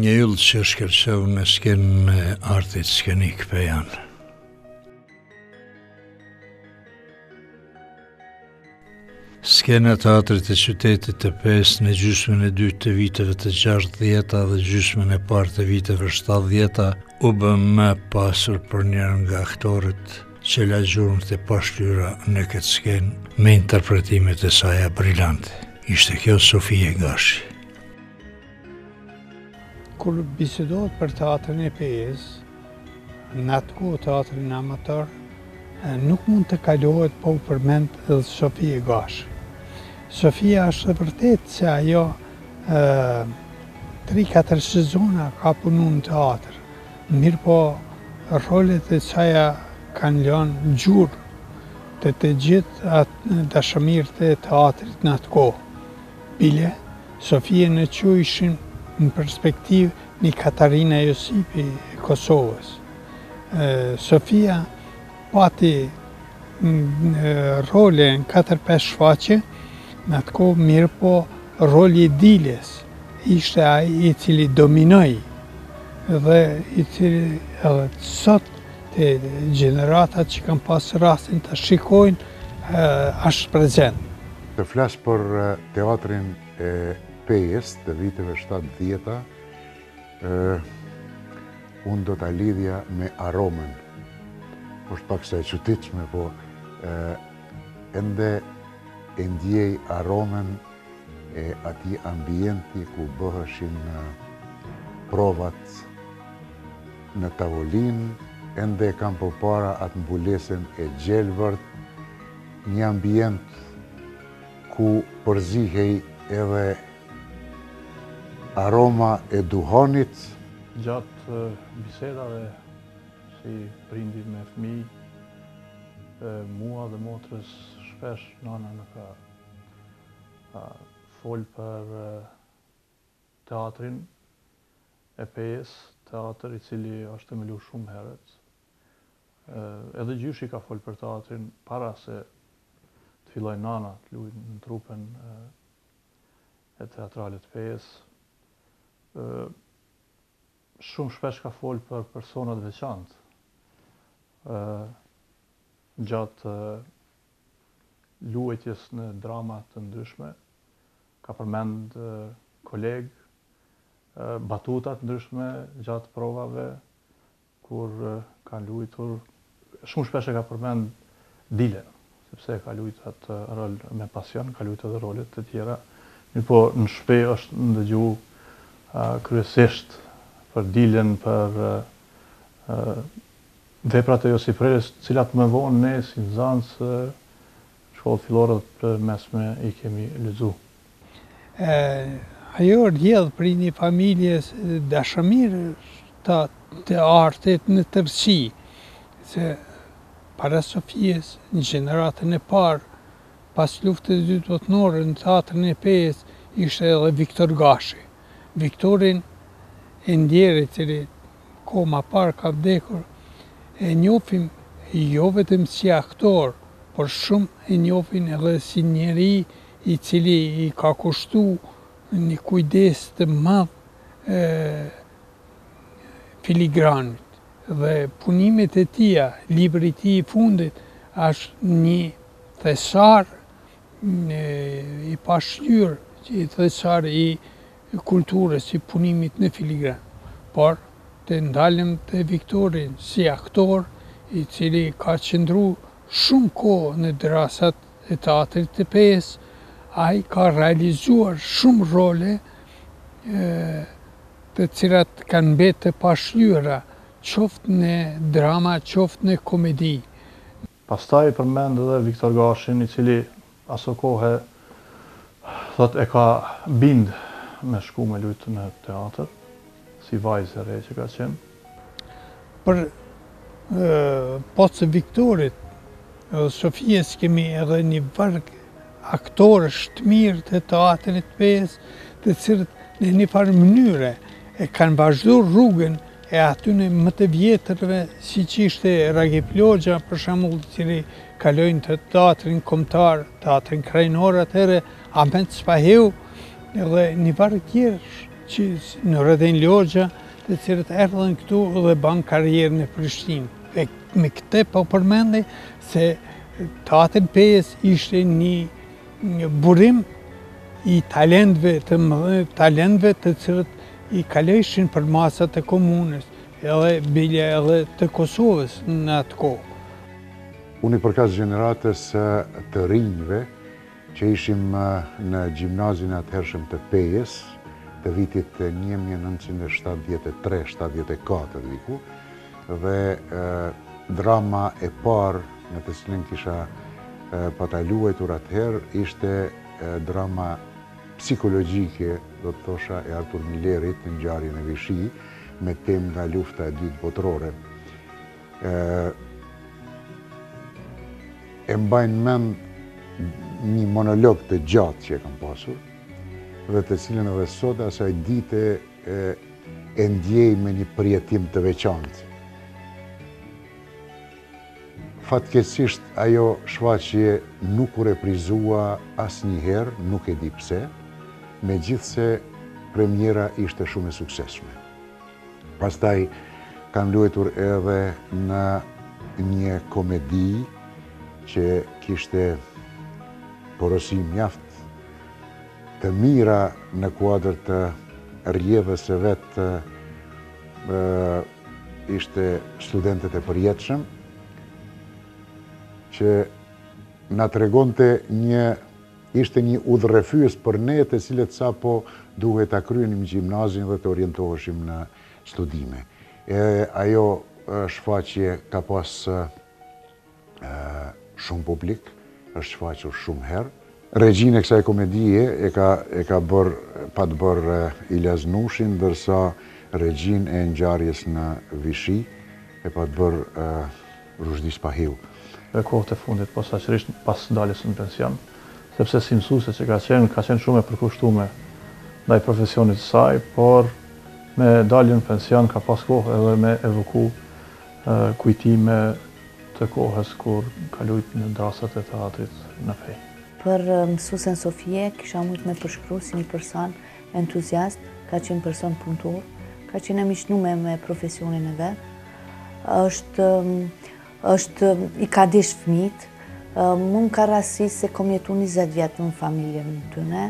Një yll që shkëlqeu në skenën e artit skenik Pejan. Skena e teatrit e qytetit të Pesë në gjysmën e dytë të viteve të 60-ta dhe gjysmën e parë të viteve 70-ta u bë më pasur për njërën nga aktorët që la gjurmët e pashlyera në këtë skenë me interpretimet e saj brillante. Ishte kjo Sofie Gashi. Kur bisedohet për teatrin e Pesë, në atë kohë teatrin amator, nuk mund të kalohet pa u përmend edhe Sofie Gashi. Sofia është vërtet se ajo 3-4 sezona ka punu në teatr, mirë po rolet e saja kanë lënë gjurë të gjithë atë dashamirët e teatrit në atë kohë. Bile, Sofia në quajshin në perspektivë një Katarina Josipi e Kosovës. Sofia pati role në 4-5 shfaqe, në atë kohë mirë po roli i Diles ishte ai i cili dominoi dhe i cili edhe sot të gjeneratat që kanë pas rastin të shikojnë është prezent. Të flas për teatrin e Pejës të viteve 70-ta, unë do t'a lidhja me aromën. Është pak sa e çuditshme, po ende e ndjej aromën e atij ambienti ku bëheshin provat në tavolinë, ende kam përpara atë mbulesën e gjelbërt, një ambient ku përzihej edhe aroma e duhanit. Gjatë bisedave si prindi me fëmijë, mua dhe motrës shpesh nana në ka fol për teatrin e Pejës, teatr i cili është themelu shumë herët. Edhe gjyshi ka fol për teatrin para se të filloj nana të luajë në trupën e teatralit Pejës. Shumë shpesh ka fol për personat veçantë. Gjatë luajtjes në drama të ndryshme, ka përmend kolegë, batuta të ndryshme gjatë provave, kur kanë luajtur, shumë shpesh e ka përmend Dilen, sepse ka luajtur atë rol me pasion, ka luajtur edhe rolet të tjera. Mirëpo në shpe është ndëgju kryesisht për Dilen, për veprat e Josip Rrelës, cilat më vonë ne si nxënës shkollë fillore të mesme i kemi lexuar. Ajo rrjedh për një familje dashamirë të artit në tërësi, se para Sofies, në gjeneratën e parë, pas luftës së dytë botërore në teatrin e Pejës, ishte edhe Viktor Gashi. Viktorin e ndjeri, cili kohë më parë ka vdekur, e njohim jo vetëm si aktor, por shumë e njohin edhe si njeri i cili i ka kushtu një kujdes të madh filigranit. Dhe punimet e tia, libri i tij i fundit, është një thesar i pashlyerë, një thesar i kulturës, i punimit në filigran. Por të ndalem të Viktorin si aktor, i cili ka qëndru shumë kohë në drasat e teatrit të Pejës, ai ka realizuar shumë role të cilat kanë mbetë të pashlyera, qoftë në drama, qoftë në komedi. Pastaj përmend edhe Viktor Gashin, i cili aso kohë thot e ka bind me shku me luajtë në teatr, si vajzë e re që ka qenë. Për poshtë Viktorit, Sofies kemi edhe një varg aktorësh të mirë të teatrit të Pejës, të cilët në një farë mënyre e kanë vazhduar rrugën e atyne më të vjetërve, siç ishte Ragip Logja, për shembull, i cili kalojnë të teatrin kombëtar, teatrin krajnor atëherë, Ahmet Spaheu, edhe një varg tjerë që në Reden Logja, të cilët erdhen këtu dhe ban karrierën në Prishtinë. E me këtë po përmendi se Teatri Pejës ishte një burim i talentëve të cilët i kaleshin për masat e komunës, edhe bile edhe të Kosovës në atë kohë. Unë i përkas gjeneratës të rinjve që ishim në gjimnazin atëhershëm të Pejës, të vitit 1973-74 diku, dhe drama e parë në të cilën kisha pata luajtur atëherë ishte drama psikologjike, do të thosha, e Artur Milerit, në Ngjarjen e Vishi, me temë nga lufta e dytë botërore. E mbajnë mend një monolog të gjatë që e kam pasur, dhe të cilën edhe sot asaj dite e ndjej me një përjetim të veçantë. Fatkeqësisht ajo shfaqje nuk u reprizua asnjëherë, nuk e di pse, megjithse premiera ishte shumë e suksesshme. Pastaj kam luajtur edhe në një komedi që kishte porosi mjaft të mira në kuadër të rrjedhës së vet, ishte Studentët e Përjetshëm, që na tregonte ishte një udhërrefyes për ne, të cilët sapo duhet ta kryenim gjimnazin dhe të orientoheshim në studime. Ajo shfaqje ka pas shumë publik, është shfaqur shumë herë. Regjinë e kësaj komedie e ka bërë, pa të bërë Ilyas Nushin, ndërsa regjinë e Ngjarjes në Vishi e pa të bërë Rushdi Spahiu. Në kohët e fundit, posaçërisht pas daljes në pension, sepse si mësuese që ka qenë shumë e përkushtuar ndaj profesionit të saj, por me daljen në pension ka pas kohë edhe me evoku kujtime të kohës kur ka luajtur në drasat e teatrit në Pejë. Për mësuesen Sofie, kisha mujt me përshkru si një person entuziast, ka qenë person punëtor, ka qenë e miqënuar me profesionin e vet, i ka dish fëmijët, mu më ka rasis se kom jetu 20 vjetë në familjen në tëne,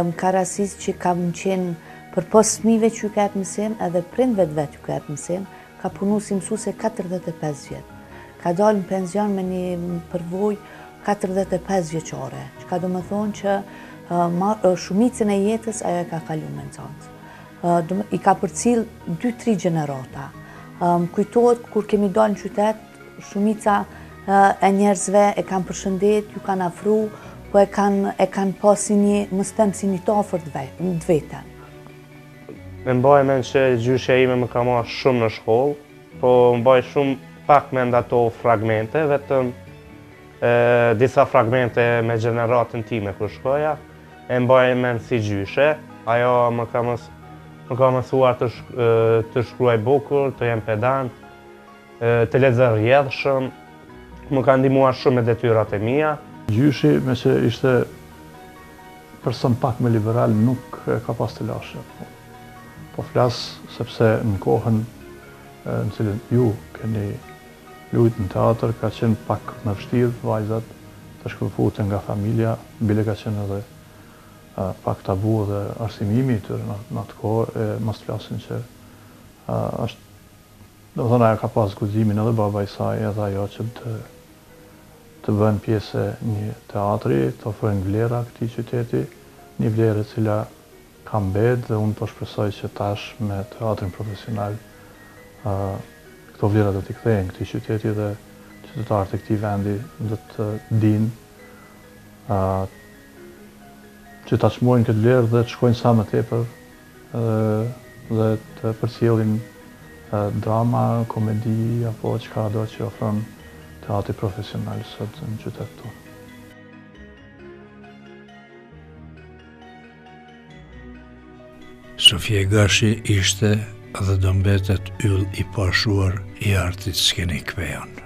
më ka rasis që ka më qenë për pos fëmijëve që ju ka jetë mësim, edhe prindve të vetë ju ka jetë mësim, ka punu si mësuese 45 vjetë. Ka dalë në penzion me një përvoj 45 vjeqare, që ka do më thonë që shumicën e jetës ajo e ka kalu me nëzancë. I ka përcil 2-3 gjenerata. Kujtohet kur kemi dalë në qytet, shumica e njerëzve e kanë përshëndet, ju kanë afru, po e kanë pasi si një tafër të vetën. Me mbaj men që gjyshja ime më ka marrë shumë në shkollë, po mbaj shumë pak me ndato fragmente, vetëm disa fragmente me gjeneratën time kur shkoja, e mbaj men si gjyshe, ajo më ka mësuar të shkruaj bukur, të jem pedant, të lexoj rrjedhshëm, më ka ndihmuar shumë me detyrat e mia. Gjyshi, me që ishte person pak me liberal, nuk ka pas të lashe. Po flas sepse në kohën në cilën ju keni luajtur në teatr, ka qenë pak më vështirë vajzat të shkëputen nga familja, bile ka qenë edhe pak tabu dhe arsimimi të në atë kohë, mos flasin që është, do të thonë ajo ka pas guximin edhe baba i saj edhe ajo që të bën pjesë një teatri, të ofrojnë vlera këtij qyteti, një vlerë e cila ka mbet dhe unë po shpresoj që tash me teatrin profesional këto vlera do t'i kthehen këtij qyteti dhe qytetarët e këtij vendi do të dinë që ta çmojnë këtë vlerë dhe të shkojnë sa më tepër dhe të përcjellin drama, komedi apo çka do që ofron teatri profesional sot në qytetin tonë. Sofia Gashi ishte dhe do mbetet yll i pashuar i artit skenik pejon.